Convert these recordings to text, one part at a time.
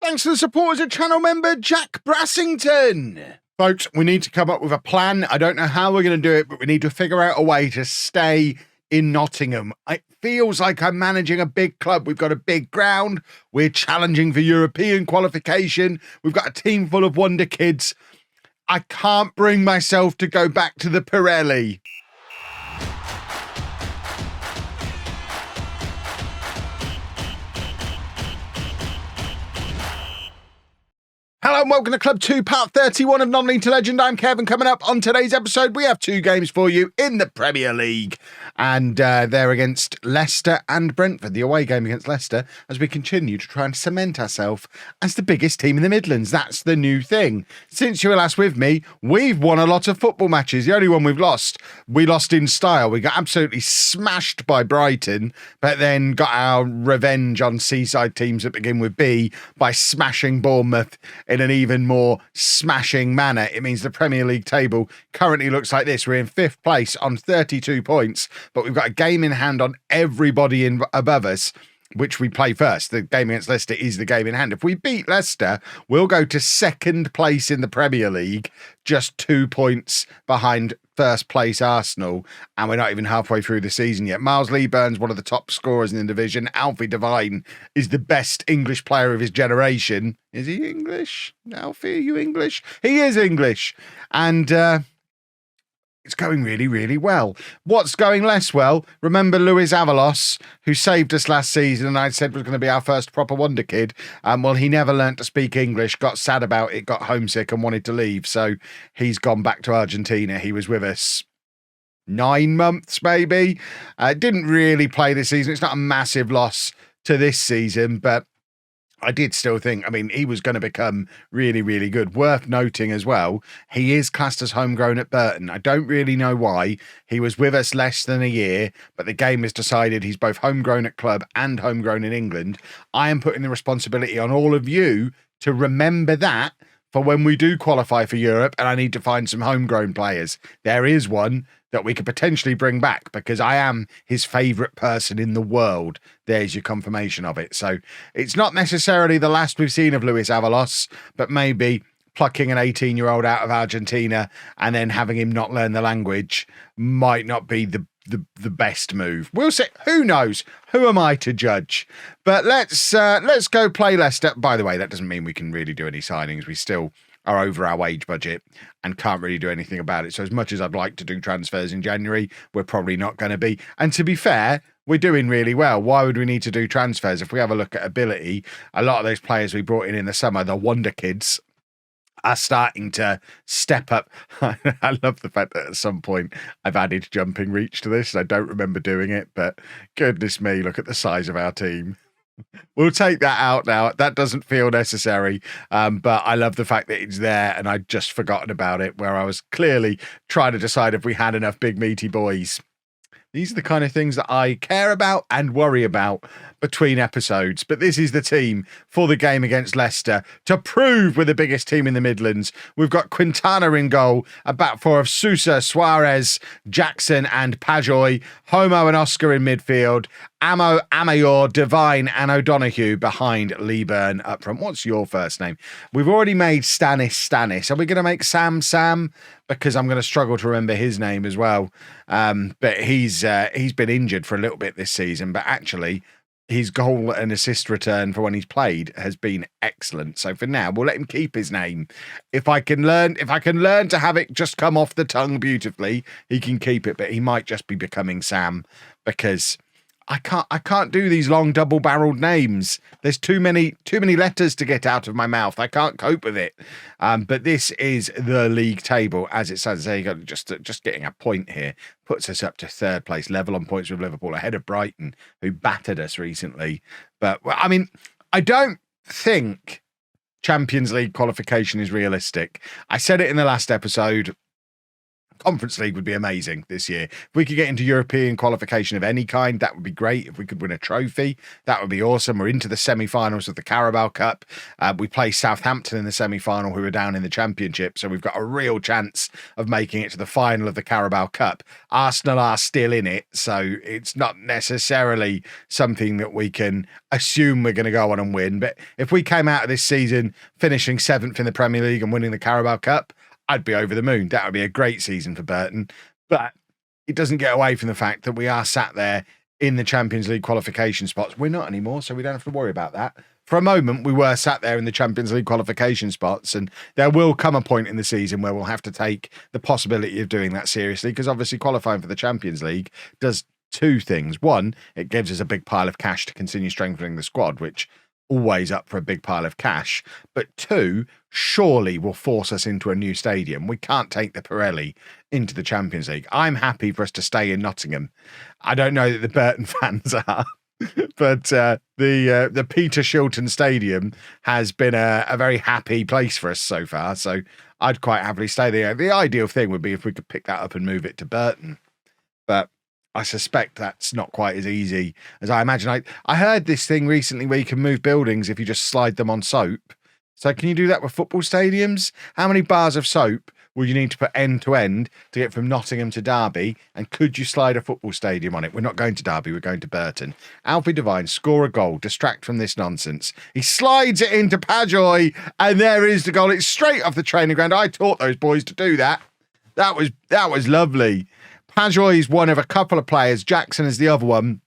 Thanks to the support as a channel member, Jack Brassington. Folks, we need to come up with a plan. I don't know how we're going to do it, but we need to figure out a way to stay in Nottingham. It feels like I'm managing a big club. We've got a big ground. We're challenging for European qualification. We've got a team full of wonder kids. I can't bring myself to go back to the Pirelli. Hello and welcome to Club 2, part 31 of Non-League to Legend. I'm Kevin. Coming up on today's episode, we have two games for you in the Premier League. And they're against Leicester and Brentford, the away game against Leicester, as we continue to try and cement ourselves as the biggest team in the Midlands. That's the new thing. Since you were last with me, we've won a lot of football matches. The only one we lost in style. We got absolutely smashed by Brighton, but then got our revenge on seaside teams that begin with B by smashing Bournemouth in an even more smashing manner. It means the Premier League table currently looks like this. We're in 5th place on 32 points, but we've got a game in hand on everybody above us, which we play first. The game against Leicester is the game in hand. If we beat Leicester, we'll go to 2nd place in the Premier League, just 2 points behind 1st place Arsenal, and we're not even halfway through the season yet. Miles Lee-Burn's one of the top scorers in the division. Alfie Devine is the best English player of his generation. Is he English? Alfie, are you English? He is English. And it's going really, really well. What's going less well? Remember Luis Avalos, who saved us last season and I said was going to be our first proper wonder kid? Well, he never learnt to speak English, got sad about it, got homesick and wanted to leave. So he's gone back to Argentina. He was with us 9 months, maybe. Didn't really play this season. It's not a massive loss to this season, but I did still think, he was going to become really, really good. Worth noting as well, he is classed as homegrown at Burton. I don't really know why. He was with us less than a year, but the game has decided he's both homegrown at club and homegrown in England. I am putting the responsibility on all of you to remember that for when we do qualify for Europe, and I need to find some homegrown players. There is one that we could potentially bring back because I am his favourite person in the world. There's your confirmation of it. So it's not necessarily the last we've seen of Luis Avalos, but maybe plucking an 18-year-old out of Argentina and then having him not learn the language might not be the best move. We'll see. Who knows? Who am I to judge? But let's go play Leicester. By the way, that doesn't mean we can really do any signings. We still are over our wage budget and can't really do anything about it. So as much as I'd like to do transfers in January, we're probably not going to be. And to be fair, we're doing really well. Why would we need to do transfers? If we have a look at ability, a lot of those players we brought in the summer, the wonder kids, are starting to step up. I love the fact that at some point I've added jumping reach to this. I don't remember doing it, but goodness me, look at the size of our team. We'll take that out now. That doesn't feel necessary, but I love the fact that it's there and I'd just forgotten about it, where I was clearly trying to decide if we had enough big meaty boys. These are the kind of things that I care about and worry about between episodes. But this is the team for the game against Leicester to prove we're the biggest team in the Midlands. We've got Quintana in goal, a back four of Sousa, Suarez, Jackson and Pajoy, Homo and Oscar in midfield, Amayor, Devine and O'Donoghue behind Lee-Burn up front. What's your first name? We've already made Stanis. Are we going to make Sam? Because I'm going to struggle to remember his name as well. But he's been injured for a little bit this season, but actually his goal and assist return for when he's played has been excellent. So for now, we'll let him keep his name. If I can learn to have it just come off the tongue beautifully, he can keep it, but he might just be becoming Sam because I can't do these long double-barreled names. There's too many letters to get out of my mouth. I can't cope with it. But this is the league table as it stands. There you go. Just getting a point here puts us up to 3rd place, level on points with Liverpool, ahead of Brighton, who battered us recently. But I don't think Champions League qualification is realistic. I said it in the last episode. Conference League would be amazing this year. If we could get into European qualification of any kind, that would be great. If we could win a trophy, that would be awesome. We're into the semi-finals of the Carabao Cup. We play Southampton in the semi-final, who are down in the Championship, so we've got a real chance of making it to the final of the Carabao Cup. Arsenal are still in it, so it's not necessarily something that we can assume we're going to go on and win. But if we came out of this season finishing 7th in the Premier League and winning the Carabao Cup, I'd be over the moon. That would be a great season for Burton. But it doesn't get away from the fact that we are sat there in the Champions League qualification spots. We're not anymore, so we don't have to worry about that. For a moment, we were sat there in the Champions League qualification spots, and there will come a point in the season where we'll have to take the possibility of doing that seriously, because obviously qualifying for the Champions League does two things. One, it gives us a big pile of cash to continue strengthening the squad, which always up for a big pile of cash. But two, surely will force us into a new stadium. We can't take the Pirelli into the Champions League. I'm happy for us to stay in Nottingham. I don't know that the Burton fans are, but the Peter Shilton Stadium has been a very happy place for us so far. So I'd quite happily stay there. The ideal thing would be if we could pick that up and move it to Burton. But I suspect that's not quite as easy as I imagine. I heard this thing recently where you can move buildings if you just slide them on soap. So can you do that with football stadiums? How many bars of soap will you need to put end to end to get from Nottingham to Derby? And could you slide a football stadium on it? We're not going to Derby, we're going to Burton. Alfie Devine, score a goal, distract from this nonsense. He slides it into Pajoy, and there is the goal. It's straight off the training ground. I taught those boys to do that. That was lovely. Pajoy is one of a couple of players. Jackson is the other one.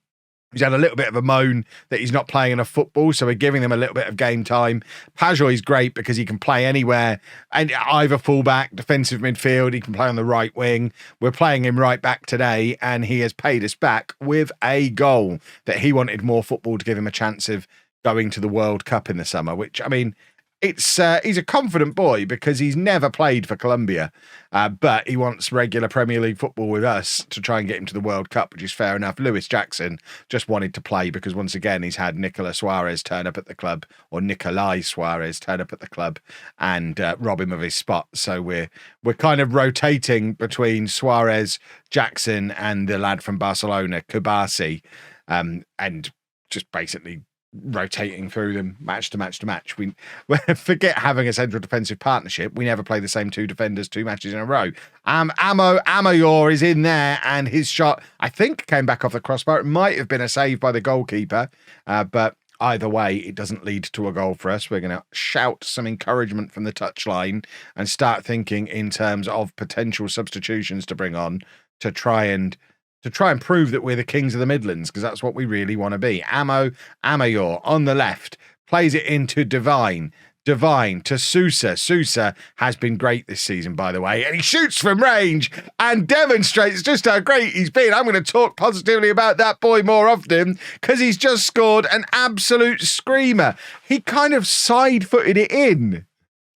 He's had a little bit of a moan that he's not playing enough football, so we're giving them a little bit of game time. Pajoy is great because he can play anywhere, and either fullback, defensive midfield. He can play on the right wing. We're playing him right back today, and he has paid us back with a goal that he wanted more football to give him a chance of going to the World Cup in the summer, which, I mean, he's a confident boy because he's never played for Colombia, but he wants regular Premier League football with us to try and get him to the World Cup, which is fair enough. Lewis Jackson just wanted to play because once again he's had Nicola Suarez turn up at the club, or Nicolai Suarez turn up at the club and rob him of his spot. So we're kind of rotating between Suarez, Jackson, and the lad from Barcelona, Kubasi, and just basically rotating through them match to match to match. We forget having a central defensive partnership. We never play the same two defenders 2 matches in a row. Amayor is in there, and his shot, I think, came back off the crossbar. It might have been a save by the goalkeeper, but either way, it doesn't lead to a goal for us. We're going to shout some encouragement from the touchline and start thinking in terms of potential substitutions to bring on to try and prove that we're the kings of the Midlands, because that's what we really want to be. Amayor on the left, plays it into Devine to Sousa. Sousa has been great this season, by the way, and he shoots from range and demonstrates just how great he's been. I'm going to talk positively about that boy more often because he's just scored an absolute screamer. He kind of side-footed it in.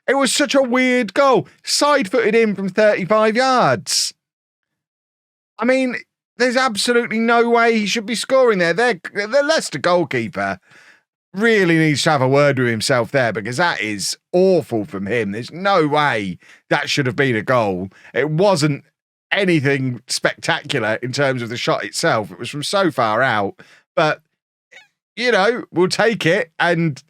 It was such a weird goal. Side-footed in from 35 yards. I mean, there's absolutely no way he should be scoring there. The Leicester goalkeeper really needs to have a word with himself there, because that is awful from him. There's no way that should have been a goal. It wasn't anything spectacular in terms of the shot itself. It was from so far out, but you know, we'll take it. And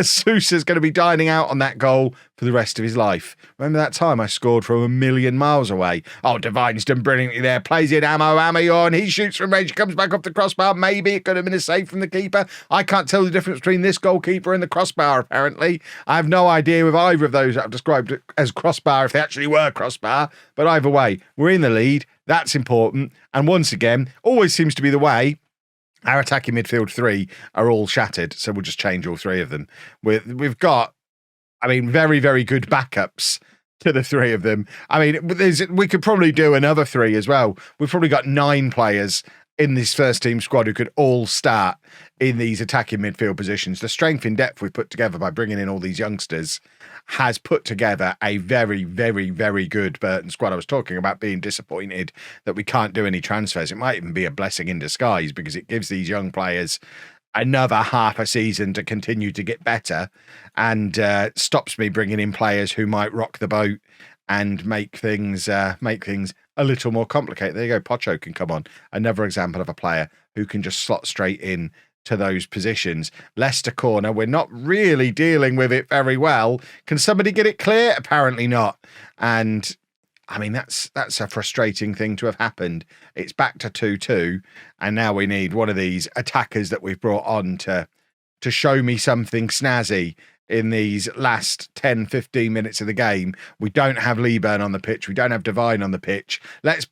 Sousa's going to be dining out on that goal for the rest of his life. Remember that time I scored from a million miles away? Oh, Devine's done brilliantly there. Plays in Amayor, and he shoots from range. Comes back off the crossbar. Maybe it could have been a save from the keeper. I can't tell the difference between this goalkeeper and the crossbar, apparently. I have no idea with either of those that I've described as crossbar, if they actually were crossbar. But either way, we're in the lead. That's important. And once again, always seems to be the way, our attacking midfield three are all shattered, so we'll just change all three of them. We've got, I mean, very, very good backups to the three of them. I mean, we could probably do another three as well. We've probably got 9 players in this first team squad who could all start in these attacking midfield positions. The strength in depth we've put together by bringing in all these youngsters has put together a very, very, very good Burton squad. I was talking about being disappointed that we can't do any transfers. It might even be a blessing in disguise, because it gives these young players another half a season to continue to get better, and stops me bringing in players who might rock the boat and make things a little more complicated. There you go. Pocho can come on. Another example of a player who can just slot straight in to those positions. Leicester corner, we're not really dealing with it very well. Can somebody get it clear? Apparently not. And I mean, that's a frustrating thing to have happened. It's back to 2-2, and now we need one of these attackers that we've brought on to show me something snazzy in these last 10, 15 minutes of the game. We don't have Leeburn on the pitch. We don't have Devine on the pitch. Let's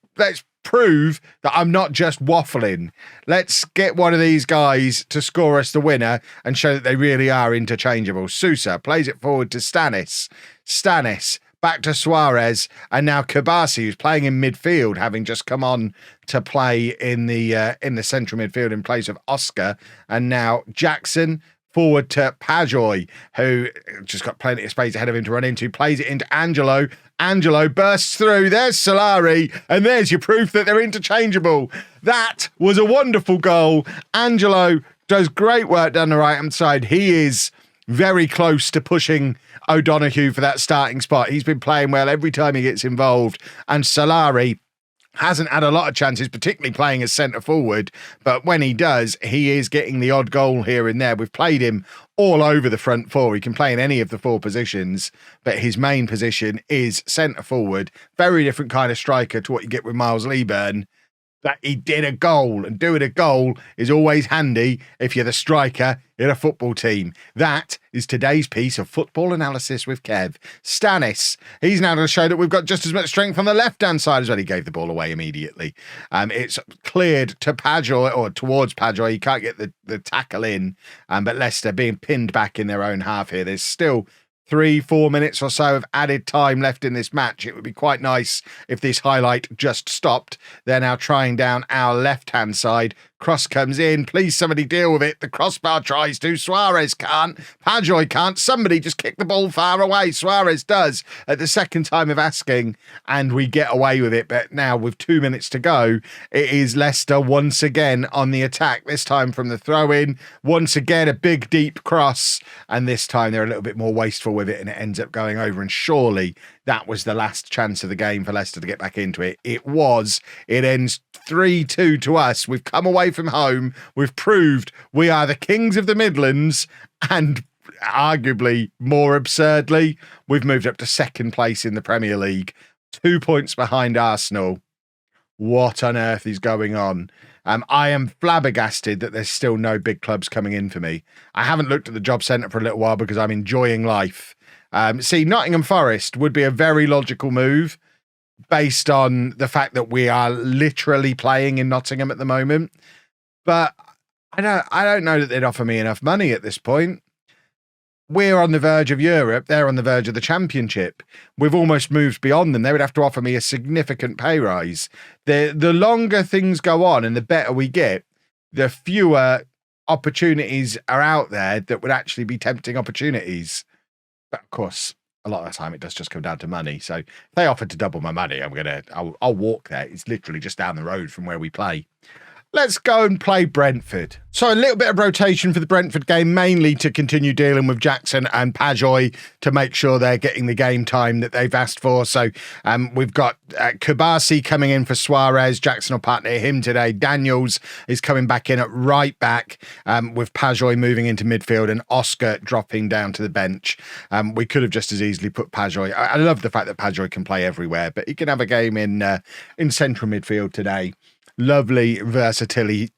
prove that I'm not just waffling. Let's get one of these guys to score us the winner and show that they really are interchangeable. Sousa plays it forward to Stanis. Stanis back to Suarez, and now Kabasi, who's playing in midfield, having just come on to play in the central midfield in place of Oscar, and now Jackson forward to Pajoy, who just got plenty of space ahead of him to run into, plays it into Angelo. Angelo bursts through. There's Solari, and there's your proof that they're interchangeable. That was a wonderful goal. Angelo does great work down the right-hand side. He is very close to pushing O'Donoghue for that starting spot. He's been playing well every time he gets involved, and Solari hasn't had a lot of chances, particularly playing as centre forward, but when he does, he is getting the odd goal here and there. We've played him all over the front four. He can play in any of the four positions, but his main position is centre forward. Very different kind of striker to what you get with Miles Leeburn. That he did a goal, and doing a goal is always handy if you're the striker in a football team. That is today's piece of football analysis with Kev. Stanis, he's now going to show that we've got just as much strength on the left-hand side as well. He gave the ball away immediately. It's cleared to Pajoy, or towards Pajoy. He can't get the tackle in, but Leicester being pinned back in their own half here. There's still 3-4 minutes or so of added time left in this match. It would be quite nice if this highlight just stopped. They're now trying down our left-hand side. Cross comes in. Please, somebody deal with it. The crossbar tries to. Suarez can't. Pajoy can't. Somebody just kick the ball far away. Suarez does at the second time of asking, and we get away with it. But now, with 2 minutes to go, it is Leicester once again on the attack, this time from the throw-in. Once again, a big, deep cross, and this time they're a little bit more wasteful with it, and it ends up going over. And surely that was the last chance of the game for Leicester to get back into it. It was. It ends 3-2 to us. We've come away from home. We've proved we are the kings of the Midlands, and arguably more absurdly, we've moved up to second place in the Premier League, 2 points behind Arsenal. What on earth is going on? I am flabbergasted that there's still no big clubs coming in for me. I haven't looked at the job centre for a little while because I'm enjoying life. See, Nottingham Forest would be a very logical move based on the fact that we are literally playing in Nottingham at the moment. But I don't know that they'd offer me enough money at this point. We're on the verge of Europe. They're on the verge of the Championship. We've almost moved beyond them. They would have to offer me a significant pay rise. The longer things go on and the better we get, the fewer opportunities are out there that would actually be tempting opportunities. But of course, a lot of the time it does just come down to money. So if they offered to double my money, I'll walk there. It's literally just down the road from where we play. Let's go and play Brentford. So a little bit of rotation for the Brentford game, mainly to continue dealing with Jackson and Pajoy to make sure they're getting the game time that they've asked for. So we've got Kabasi coming in for Suarez. Jackson will partner him today. Daniels is coming back in at right back, with Pajoy moving into midfield and Oscar dropping down to the bench. We could have just as easily put Pajoy. I love the fact that Pajoy can play everywhere, but he can have a game in central midfield today. Lovely versatility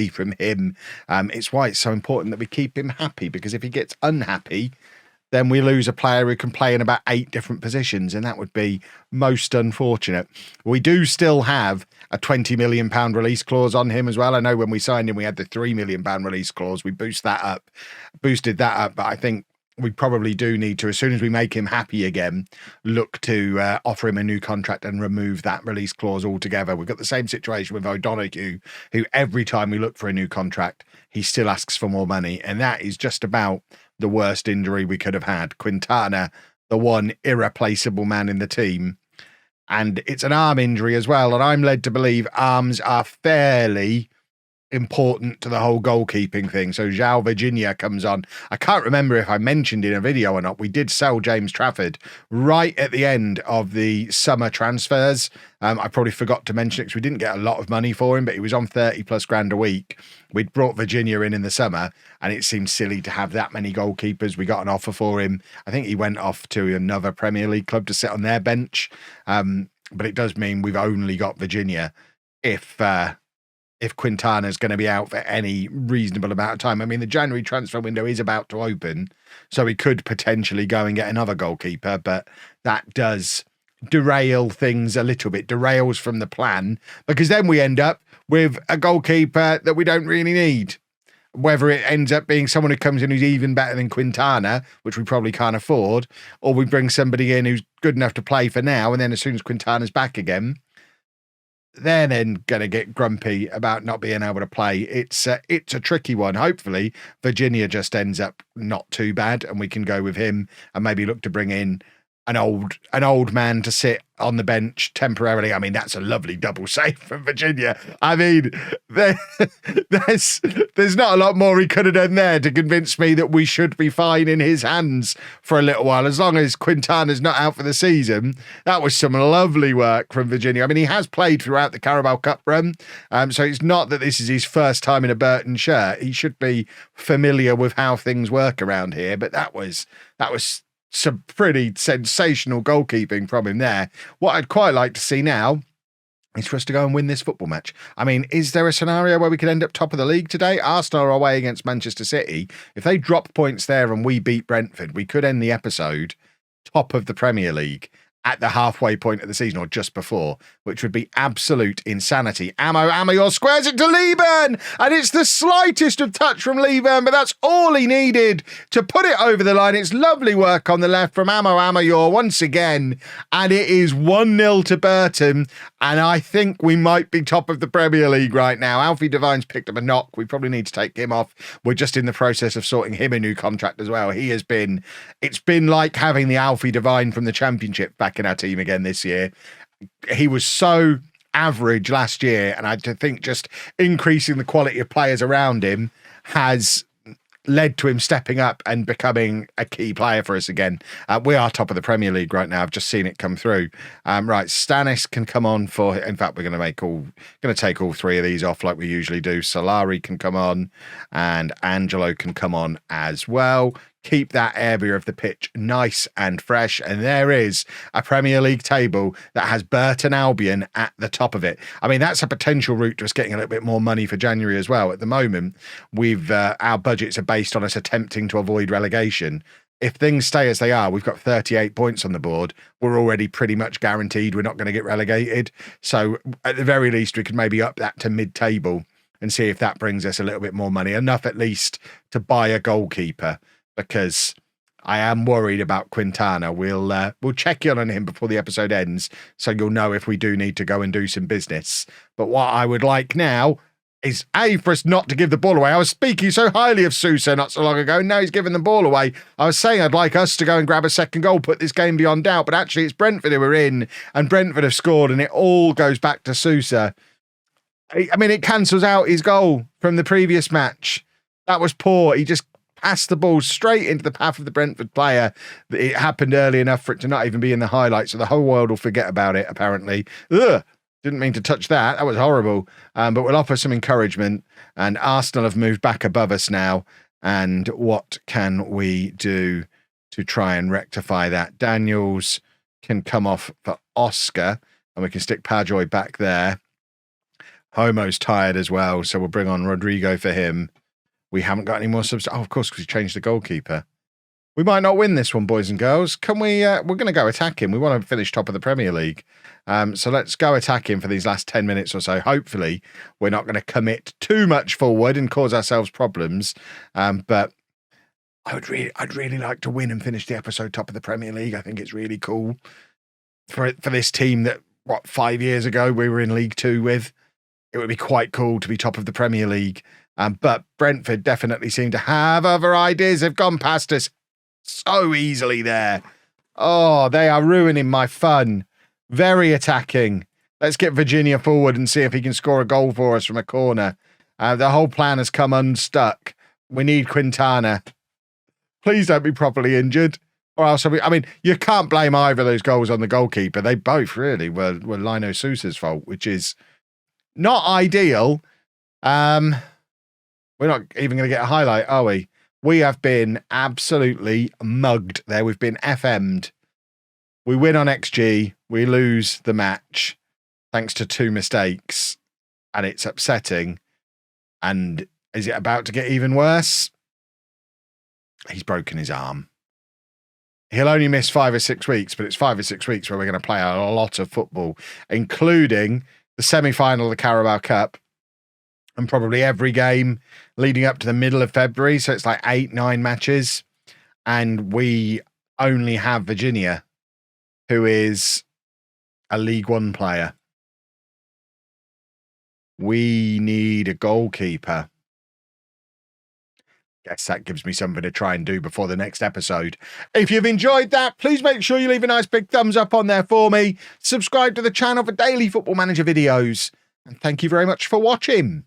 from him. It's why it's so important that we keep him happy, because if he gets unhappy, then we lose a player who can play in about 8 different positions, and that would be most unfortunate. We do still have a £20 million release clause on him as well. I know when we signed him, we had the £3 million release clause. We boosted that up, but I think we probably do need to, as soon as we make him happy again, look to offer him a new contract and remove that release clause altogether. We've got the same situation with O'Donoghue, who every time we look for a new contract, he still asks for more money. And that is just about the worst injury we could have had. Quintana, the one irreplaceable man in the team. And it's an arm injury as well. And I'm led to believe arms are fairly important to the whole goalkeeping thing. So João Virginia comes on. I can't remember if I mentioned in a video or not, we did sell James Trafford right at the end of the summer transfers. I probably forgot to mention it because we didn't get a lot of money for him, but he was on 30 plus grand a week. We'd brought Virginia in the summer, and it seemed silly to have that many goalkeepers. We got an offer for him. I think he went off to another Premier League club to sit on their bench. But it does mean we've only got Virginia if Quintana's going to be out for any reasonable amount of time. I mean, the January transfer window is about to open, so we could potentially go and get another goalkeeper, but that does derail things a little bit, derails from the plan, because then we end up with a goalkeeper that we don't really need. Whether it ends up being someone who comes in who's even better than Quintana, which we probably can't afford, or we bring somebody in who's good enough to play for now, and then as soon as Quintana's back again, they're then going to get grumpy about not being able to play. It's a tricky one. Hopefully, Virginia just ends up not too bad, and we can go with him and maybe look to bring in an old man to sit on the bench temporarily. I mean, that's a lovely double save from Virginia. I mean, there's not a lot more he could have done there to convince me that we should be fine in his hands for a little while, as long as Quintana's not out for the season. That was some lovely work from Virginia. I mean, he has played throughout the Carabao Cup run, so it's not that this is his first time in a Burton shirt. He should be familiar with how things work around here, but that was some pretty sensational goalkeeping from him there. What I'd quite like to see now is for us to go and win this football match. I mean, is there a scenario where we could end up top of the league today? Arsenal are away against Manchester City. If they drop points there and we beat Brentford, we could end the episode top of the Premier League at the halfway point of the season, or just before, which would be absolute insanity. Ammo, squares it to Lieben, and it's the slightest of touch from Lieben, but that's all he needed to put it over the line. It's lovely work on the left from Amor once again, and it is 1-0 to Burton, and I think we might be top of the Premier League right now. Alfie Devine's picked up a knock. We probably need to take him off. We're just in the process of sorting him a new contract as well. It's been like having the Alfie Devine from the Championship back in our team again this year. He was so average last year, and I think just increasing the quality of players around him has led to him stepping up and becoming a key player for us again. We are top of the Premier League right now. I've just seen it come through. Right, Stanis can come on for. In fact, we're going to take all three of these off like we usually do. Solari can come on, and Angelo can come on as well. Keep that area of the pitch nice and fresh. And there is a Premier League table that has Burton Albion at the top of it. I mean, that's a potential route to us getting a little bit more money for January as well. At the moment, our budgets are based on us attempting to avoid relegation. If things stay as they are, we've got 38 points on the board. We're already pretty much guaranteed we're not going to get relegated. So at the very least, we could maybe up that to mid-table and see if that brings us a little bit more money, enough at least to buy a goalkeeper. Because I am worried about Quintana. We'll check in on him before the episode ends, so you'll know if we do need to go and do some business. But what I would like now is, for us not to give the ball away. I was speaking so highly of Sousa not so long ago, and now he's giving the ball away. I was saying I'd like us to go and grab a second goal, put this game beyond doubt, but actually it's Brentford who are in, and Brentford have scored, and it all goes back to Sousa. I mean, it cancels out his goal from the previous match. That was poor. He just passed the ball straight into the path of the Brentford player. It happened early enough for it to not even be in the highlights, so the whole world will forget about it, apparently. Ugh, didn't mean to touch that. That was horrible. But we'll offer some encouragement, and Arsenal have moved back above us now. And what can we do to try and rectify that? Daniels can come off for Oscar, and we can stick Pajoy back there. Homo's tired as well, so we'll bring on Rodrigo for him. We haven't got any more subs. Oh, of course, because we changed the goalkeeper. We might not win this one, boys and girls. Can we? We're going to go attack him. We want to finish top of the Premier League. So let's go attack him for these last 10 minutes or so. Hopefully, we're not going to commit too much forward and cause ourselves problems. But I'd really like to win and finish the episode top of the Premier League. I think it's really cool for this team that, 5 years ago we were in League Two with. It would be quite cool to be top of the Premier League. But Brentford definitely seem to have other ideas. They've gone past us so easily there. Oh, they are ruining my fun. Very attacking. Let's get Virginia forward and see if he can score a goal for us from a corner. The whole plan has come unstuck. We need Quintana. Please don't be properly injured. Or else, I mean, you can't blame either of those goals on the goalkeeper. They both really were Lino Sousa's fault, which is not ideal. We're not even going to get a highlight, are we? We have been absolutely mugged there. We've been FM'd. We win on XG. We lose the match thanks to 2 mistakes. And it's upsetting. And is it about to get even worse? He's broken his arm. He'll only miss 5 or 6 weeks, but it's 5 or 6 weeks where we're going to play a lot of football, including the semi-final of the Carabao Cup and probably every game leading up to the middle of February. So it's like 8-9 matches. And we only have Virginia, who is a League One player. We need a goalkeeper. Guess that gives me something to try and do before the next episode. If you've enjoyed that, please make sure you leave a nice big thumbs up on there for me. Subscribe to the channel for daily Football Manager videos. And thank you very much for watching.